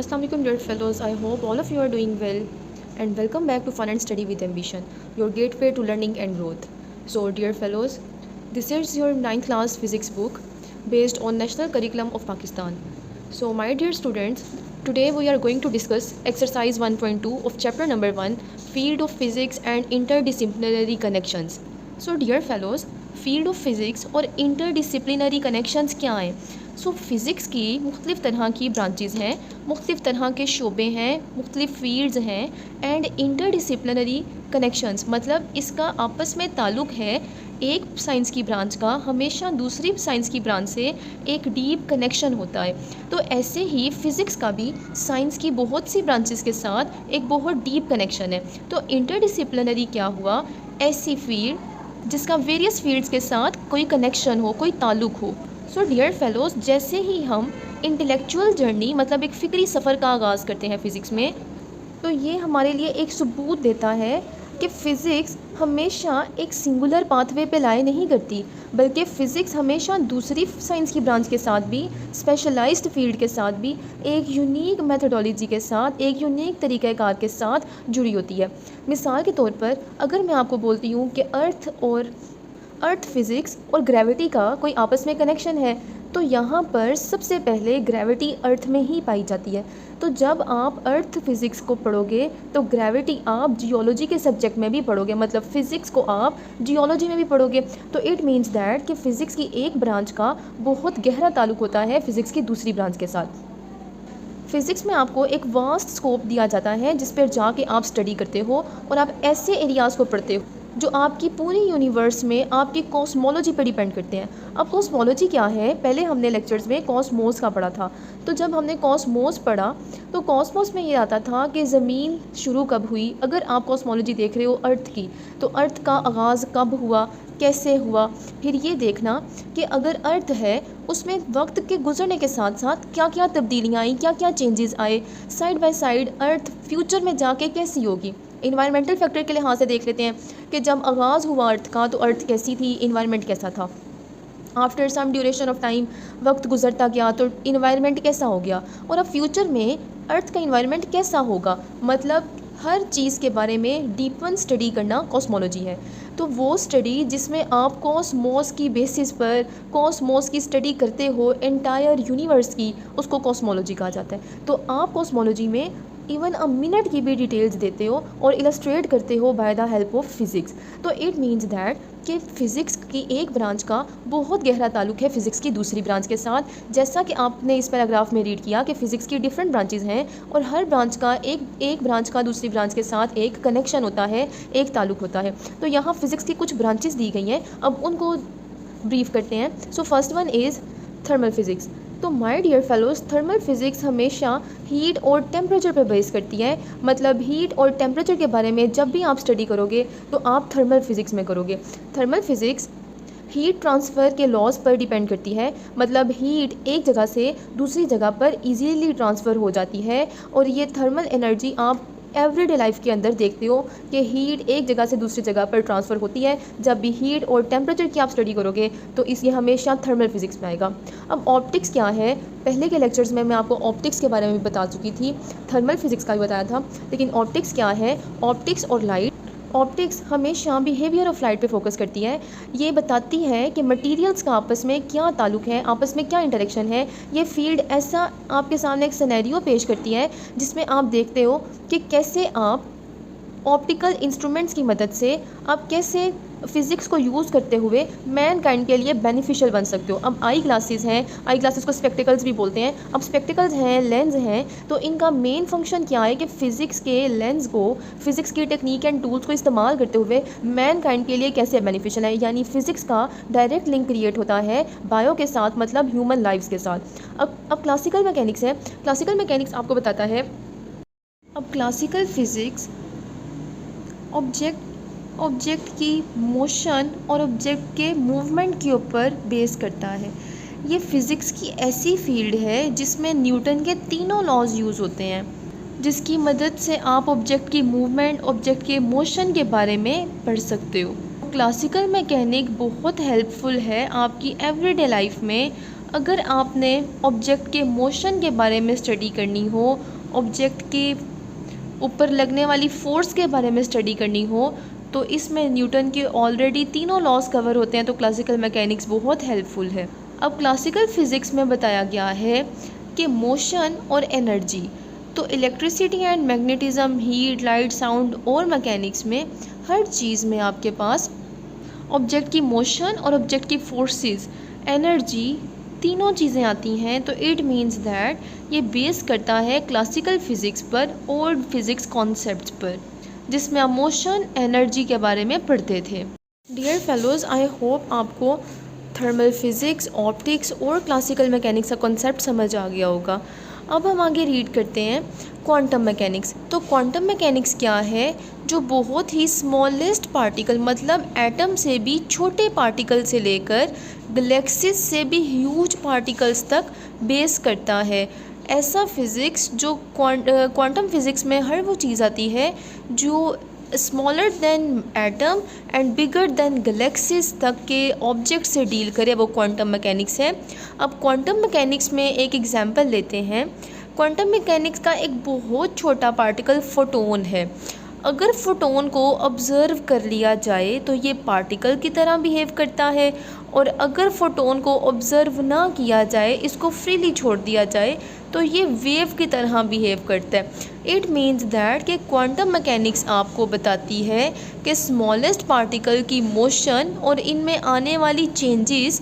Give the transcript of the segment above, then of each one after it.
Assalamu alaikum dear fellows, I hope all of you are doing well and welcome back to Fun and Study with Ambition, your gateway to learning and growth. So dear fellows, this is your 9th class physics book based on National Curriculum of Pakistan. So my dear students, today we are going to discuss exercise 1.2 of chapter number 1, Field of Physics and Interdisciplinary Connections. So dear fellows, field of physics और interdisciplinary connections क्या हैं? सो physics की मुख्तलिफ़ तरह की branches हैं, मुख्तलिफ़ तरह के शोबे हैं, मुख्तलिफ़ फील्ड्स हैं एंड इंटरडिसिप्लिनरी कनेक्शंस मतलब इसका आपस में ताल्लुक़ है। एक साइंस की ब्रांच का हमेशा दूसरी साइंस की ब्रांच से एक डीप कनेक्शन होता है। तो ऐसे ही फ़िज़िक्स का भी साइंस की बहुत सी ब्रांचेस के साथ एक बहुत डीप कनेक्शन है। तो इंटरडिसिप्लिनरी क्या हुआ? ऐसी फील्ड जिसका वेरियस फील्ड्स के साथ कोई कनेक्शन हो, कोई ताल्लुक़ हो। सो डियर फेलोज़, जैसे ही हम इंटेलेक्चुअल जर्नी मतलब एक फ़िक्री सफ़र का आगाज़ करते हैं फ़िज़िक्स में, तो ये हमारे लिए एक सबूत देता है कि फ़िज़िक्स हमेशा एक सिंगुलर पाथवे पे लाए नहीं करती, बल्कि फ़िज़िक्स हमेशा दूसरी साइंस की ब्रांच के साथ भी, स्पेशलाइज्ड फील्ड के साथ भी एक यूनिक मेथडोलॉजी के साथ, एक यूनिक तरीक़ाकार के साथ जुड़ी होती है। मिसाल के तौर पर अगर मैं आपको बोलती हूँ कि अर्थ फिज़िक्स और ग्रेविटी का कोई आपस में कनेक्शन है, तो यहाँ पर सबसे पहले ग्रेविटी अर्थ में ही पाई जाती है। तो जब आप अर्थ फिज़िक्स को पढ़ोगे तो ग्रेविटी आप जियोलॉजी के सब्जेक्ट में भी पढ़ोगे, मतलब फ़िज़िक्स को आप जियोलॉजी में भी पढ़ोगे। तो इट मीन्स दैट कि फ़िज़िक्स की एक ब्रांच का बहुत गहरा ताल्लुक़ होता है फ़िज़िक्स की दूसरी ब्रांच के साथ। फ़िज़िक्स में आपको एक वास्ट स्कोप दिया जाता है जिस पर जाके आप स्टडी करते हो और आप ऐसे एरियाज़ को पढ़ते हो जो आपकी पूरी यूनिवर्स में आपकी कॉस्मोलॉजी पर डिपेंड करते हैं। अब कॉस्मोलॉजी क्या है? पहले हमने लेक्चर्स में कॉस्मोस का पढ़ा था। तो जब हमने कॉस्मोस पढ़ा तो कॉस्मोस में ये आता था कि ज़मीन शुरू कब हुई। अगर आप कॉस्मोलॉजी देख रहे हो अर्थ की, तो अर्थ का आगाज़ कब हुआ, कैसे हुआ। फिर ये देखना कि अगर अर्थ है उसमें वक्त के गुजरने के साथ साथ क्या क्या तब्दीलियाँ आई, क्या क्या चेंजेस आए। Side by side earth future में जाके कैसी होगी। इन्वायरमेंटल फैक्टर के लिहाज से देख लेते हैं कि जब आगाज़ हुआ अर्थ का तो अर्थ कैसी थी, इन्वायरमेंट कैसा था। After some duration of time वक्त गुजरता गया तो इन्वायरमेंट कैसा हो गया, और अब फ्यूचर में अर्थ का इन्वायरमेंट कैसा होगा। मतलब हर चीज़ के बारे में डीपन स्टडी करना कॉस्मोलॉजी है। तो वो स्टडी जिसमें आप कॉस्मोस की बेसिस पर कॉस्मोस की स्टडी करते हो एंटायर यूनिवर्स की, उसको कॉस्मोलॉजी कहा जाता है। तो आप कॉस्मोलॉजी में इवन अ मिनट की भी डिटेल्स देते हो और इलस्ट्रेट करते हो by the help of physics. तो इट मीन्स दैट कि फ़िज़िक्स की एक ब्रांच का बहुत गहरा ताल्लुक़ है फ़िज़िक्स की दूसरी ब्रांच के साथ। जैसा कि आपने इस पैराग्राफ में रीड किया कि फ़िज़िक्स की डिफरेंट ब्रांचेज़ हैं और हर ब्रांच का एक ब्रांच का दूसरी ब्रांच के साथ एक कनेक्शन होता है, एक ताल्लुक़ होता है। तो यहाँ फ़िज़िक्स की कुछ ब्रांचेज़ दी गई हैं, अब उनको ब्रीफ करते हैं। So first one is thermal physics. तो my dear fellows, thermal physics हमेशा हीट और टेम्परेचर पर बेस करती है। मतलब हीट और टेम्परेचर के बारे में जब भी आप स्टडी करोगे तो आप थर्मल फिज़िक्स में करोगे। थर्मल फिज़िक्स हीट ट्रांसफ़र के लॉज पर डिपेंड करती है। मतलब हीट एक जगह से दूसरी जगह पर इजीली ट्रांसफ़र हो जाती है और ये थर्मल एनर्जी आप एवरीडे लाइफ के अंदर देखते हो कि हीट एक जगह से दूसरी जगह पर ट्रांसफ़र होती है। जब भी हीट और टेम्परेचर की आप स्टडी करोगे तो ये हमेशा थर्मल फिज़िक्स में आएगा। अब ऑप्टिक्स क्या है? पहले के लेक्चर्स में मैं आपको ऑप्टिक्स के बारे में भी बता चुकी थी, थर्मल फिज़िक्स का भी बताया था, लेकिन ऑप्टिक्स क्या है? ऑप्टिक्स और लाइट। ऑप्टिक्स हमेशा बिहेवियर ऑफ लाइट पे फोकस करती है। ये बताती है कि मटेरियल्स का आपस में क्या ताल्लुक़ है, आपस में क्या इंटरेक्शन है। ये फील्ड ऐसा आपके सामने एक सिनेरियो पेश करती है जिसमें आप देखते हो कि कैसे आप ऑप्टिकल इंस्ट्रूमेंट्स की मदद से आप कैसे फ़िज़िक्स को यूज़ करते हुए मैन काइंड के लिए बेनिफिशियल बन सकते हो। अब आई ग्लासेस हैं, आई ग्लासेस को स्पेक्टिकल्स भी बोलते हैं। अब स्पेक्टिकल्स हैं, लेंस हैं, तो इनका मेन फंक्शन क्या है कि फ़िज़िक्स के लेंस को, फ़िज़िक्स की टेक्निक एंड टूल्स को इस्तेमाल करते हुए मैन काइंड के लिए कैसे बेनिफिशियल है। यानी फ़िज़िक्स का डायरेक्ट लिंक क्रिएट होता है बायो के साथ, मतलब ह्यूमन लाइफ्स के साथ। अब क्लासिकल मैकेनिक्स है। क्लासिकल मैकेनिक्स आपको बताता है, अब क्लासिकल फ़िज़िक्स ऑब्जेक्ट की मोशन और ऑब्जेक्ट के मूवमेंट के ऊपर बेस करता है। ये फ़िज़िक्स की ऐसी फील्ड है जिसमें न्यूटन के तीनों लॉज यूज़ होते हैं, जिसकी मदद से आप ऑब्जेक्ट की मूवमेंट, ऑब्जेक्ट के मोशन के बारे में पढ़ सकते हो। क्लासिकल मैकेनिक बहुत हेल्पफुल है आपकी एवरीडे लाइफ में। अगर आपने ऑब्जेक्ट के मोशन के बारे में स्टडी करनी हो, ऑब्जेक्ट के ऊपर लगने वाली फोर्स के बारे में स्टडी करनी हो, तो इसमें न्यूटन के ऑलरेडी तीनों लॉज कवर होते हैं, तो क्लासिकल मैकेनिक्स बहुत हेल्पफुल है। अब क्लासिकल फिज़िक्स में बताया गया है कि मोशन और एनर्जी, तो electricity and magnetism, heat, light, sound और मैकेनिक्स में हर चीज़ में आपके पास ऑब्जेक्ट की मोशन और ऑब्जेक्ट की फोर्सेस, एनर्जी, तीनों चीज़ें आती हैं। तो इट मीन्स दैट ये बेस करता है क्लासिकल फ़िज़िक्स पर, ओल्ड फिज़िक्स कॉन्सेप्ट्स पर, जिसमें आप मोशन, एनर्जी के बारे में पढ़ते थे। डियर फेलोज़, आई होप आपको थर्मल फिज़िक्स, ऑप्टिक्स और क्लासिकल मैकेनिक्स का कॉन्सेप्ट समझ आ गया होगा। अब हम आगे रीड करते हैं क्वांटम मैकेनिक्स। तो क्वांटम मैकेनिक्स क्या है? जो बहुत ही स्मॉलेस्ट पार्टिकल, मतलब एटम से भी छोटे पार्टिकल से लेकर गैलेक्सीज से भी ह्यूज पार्टिकल्स तक बेस करता है। ऐसा फिज़िक्स जो क्वांटम फिज़िक्स में हर वो चीज़ आती है जो smaller than atom and bigger than galaxies तक के ऑब्जेक्ट से डील करे, वो क्वांटम मैकेनिक्स है। अब क्वांटम मैकेनिक्स में एक एग्जांपल लेते हैं। क्वांटम मैकेनिक्स का एक बहुत छोटा पार्टिकल फोटोन है। अगर फोटोन को ऑब्ज़र्व कर लिया जाए तो ये पार्टिकल की तरह बिहेव करता है, और अगर फोटोन को ऑब्ज़र्व ना किया जाए, इसको फ्रीली छोड़ दिया जाए, तो ये वेव की तरह बिहेव करता है। इट मीन्स दैट कि क्वांटम मैकेनिक्स आपको बताती है कि स्मॉलेस्ट पार्टिकल की मोशन और इनमें आने वाली चेंजेस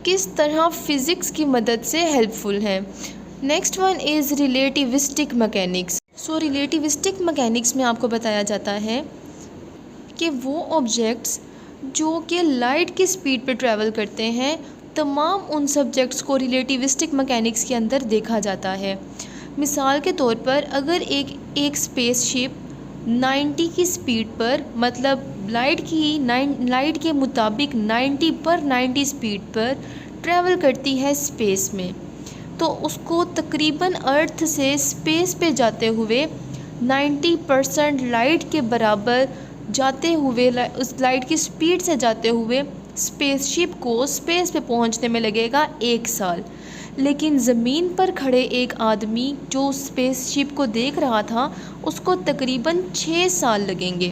किस तरह फ़िज़िक्स की मदद से हेल्पफुल हैं। Next one is relativistic mechanics. So relativistic mechanics में आपको बताया जाता है कि वो ऑब्जेक्ट्स जो कि लाइट की स्पीड पे ट्रैवल करते हैं, तमाम उन सब्जेक्ट्स को रिलेटिविस्टिक मैकेनिक्स के अंदर देखा जाता है। मिसाल के तौर पर अगर एक स्पेसशिप 90 की स्पीड पर, मतलब लाइट के मुताबिक 90 स्पीड पर ट्रैवल करती है स्पेस में, तो उसको तकरीबन अर्थ से स्पेस पे जाते हुए 90% लाइट के बराबर जाते हुए, उस लाइट की स्पीड से जाते हुए स्पेसशिप को स्पेस पे पहुंचने में लगेगा 1 साल। लेकिन ज़मीन पर खड़े एक आदमी जो स्पेसशिप को देख रहा था, उसको तकरीबन 6 साल लगेंगे,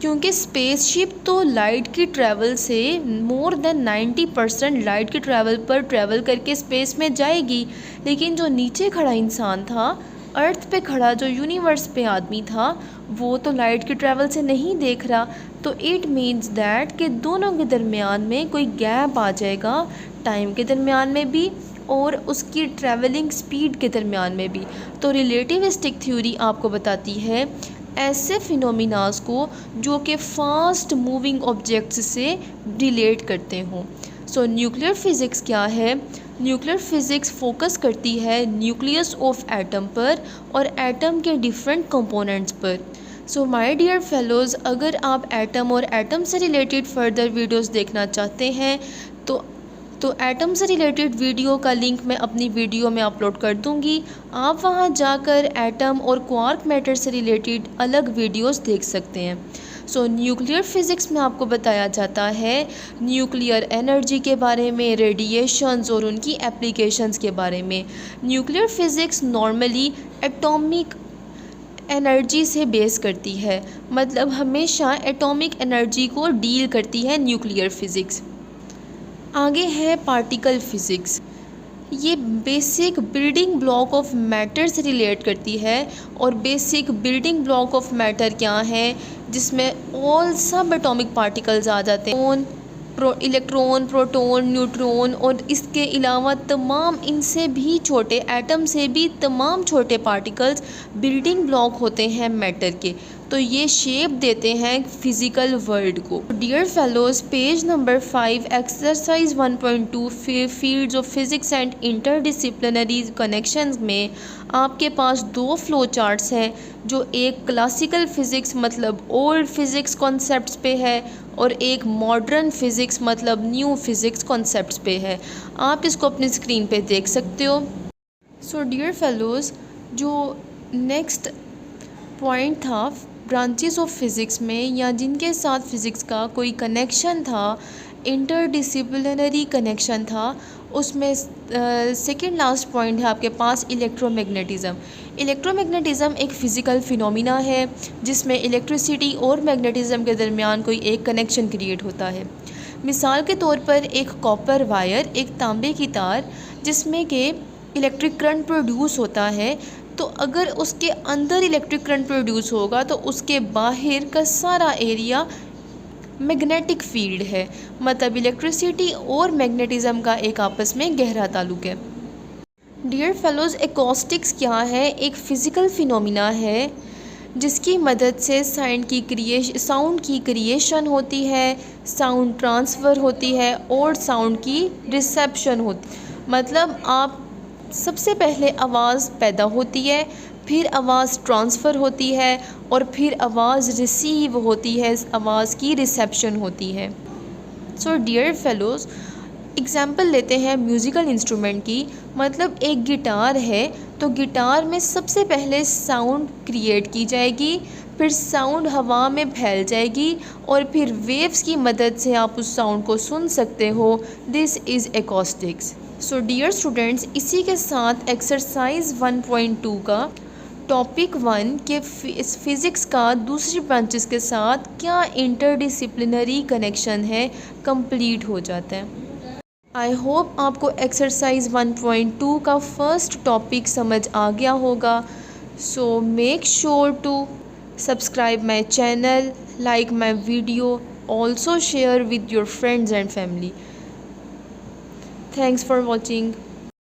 क्योंकि स्पेसशिप तो लाइट की ट्रैवल से मोर देन 90% लाइट की ट्रैवल पर ट्रैवल करके स्पेस में जाएगी। लेकिन जो नीचे खड़ा इंसान था, अर्थ पे खड़ा जो यूनिवर्स पे आदमी था, वो तो लाइट की ट्रैवल से नहीं देख रहा। तो इट मीन्स दैट कि दोनों के दरमियान में कोई गैप आ जाएगा, टाइम के दरमियान में भी और उसकी ट्रैवलिंग स्पीड के दरमियान में भी। तो रिलेटिविस्टिक थ्योरी आपको बताती है ऐसे फिनोमिनास को जो कि फास्ट मूविंग ऑब्जेक्ट्स से रिलेट करते हों। सो न्यूक्लियर फिज़िक्स क्या है? न्यूक्लियर फिज़िक्स फोकस करती है न्यूक्लियस ऑफ एटम पर और एटम के डिफरेंट कंपोनेंट्स पर। सो माय डियर फेलोज़, अगर आप एटम और एटम से रिलेटेड फर्दर वीडियोस देखना चाहते हैं तो एटम से रिलेटेड वीडियो का लिंक मैं अपनी वीडियो में अपलोड कर दूंगी। आप वहां जाकर एटम और क्वार्क मैटर से रिलेटेड अलग वीडियोस देख सकते हैं। सो न्यूक्लियर फिज़िक्स में आपको बताया जाता है न्यूक्लियर एनर्जी के बारे में, रेडिएशंस और उनकी एप्लीकेशंस के बारे में। Nuclear physics normally atomic energy से बेस करती है, मतलब हमेशा एटॉमिक एनर्जी को डील करती है न्यूक्लियर फिज़िक्स। आगे है पार्टिकल फिज़िक्स। ये basic building block of matter से रिलेट करती है। और basic building block of matter क्या है? जिसमें ऑल सब एटॉमिक पार्टिकल्स आ जाते हैं, इलेक्ट्रॉन, प्रोटॉन, न्यूट्रॉन, और इसके अलावा तमाम इनसे भी छोटे, एटम से भी तमाम छोटे पार्टिकल्स बिल्डिंग ब्लॉक होते हैं मैटर के। तो ये शेप देते हैं फिज़िकल वर्ल्ड को। Dear fellows, page number 5 exercise 1.2 fields of physics and interdisciplinary connections में आपके पास 2 फ्लो चार्ट्स हैं, जो एक क्लासिकल फ़िज़िक्स मतलब ओल्ड फिज़िक्स कॉन्सेप्ट्स पे है और एक मॉडर्न फिज़िक्स मतलब न्यू फिज़िक्स कॉन्सेप्ट्स पे है। आप इसको अपनी स्क्रीन पे देख सकते हो। सो डियर फेलोज़, जो नेक्स्ट पॉइंट था ब्रांचेस ऑफ फिज़िक्स में, या जिनके साथ फ़िज़िक्स का कोई कनेक्शन था, इंटरडिसिप्लिनरी कनेक्शन था, उसमें सेकेंड लास्ट पॉइंट है आपके पास इलेक्ट्रोमैग्नेटिज़म। इलेक्ट्रोमैग्नेटिज़म एक फ़िज़िकल फिनोमिना है जिसमें इलेक्ट्रिसिटी और मैग्नेटिज़म के दरमियान कोई एक कनेक्शन क्रिएट होता है। मिसाल के तौर पर एक कॉपर वायर, एक तांबे की तार जिसमें के इलेक्ट्रिक करंट प्रोड्यूस होता है, तो अगर उसके अंदर इलेक्ट्रिक करंट प्रोड्यूस होगा तो उसके बाहर का सारा एरिया मैग्नेटिक फील्ड है। मतलब इलेक्ट्रिसिटी और मैग्नेटिज़म का एक आपस में गहरा ताल्लुक़ है। डियर फेलोज़, एकॉस्टिक्स क्या है? एक फ़िज़िकल फिनोमिना है जिसकी मदद से साउंड की क्रिएशन होती है, साउंड ट्रांसफ़र होती है और साउंड की रिसेप्शन होती है। मतलब आप सबसे पहले आवाज़ पैदा होती है, फिर आवाज़ ट्रांसफ़र होती है और फिर आवाज़ रिसीव होती है, आवाज़ की रिसेप्शन होती है। सो डियर फेलोज़, एग्ज़ाम्पल लेते हैं म्यूज़िकल इंस्ट्रूमेंट की। मतलब एक गिटार है तो गिटार में सबसे पहले साउंड क्रिएट की जाएगी, फिर साउंड हवा में फैल जाएगी और फिर वेव्स की मदद से आप उस साउंड को सुन सकते हो। This is acoustics. So dear students, इसी के साथ एक्सरसाइज 1.2 का टॉपिक 1 के फ़िज़िक्स का दूसरी ब्रांचेस के साथ क्या इंटरडिसिप्लिनरी कनेक्शन है कंप्लीट हो जाता है। आई होप आपको एक्सरसाइज 1.2 का फर्स्ट टॉपिक समझ आ गया होगा। So make sure to subscribe my channel, like my video, also share with your friends and family. Thanks for watching.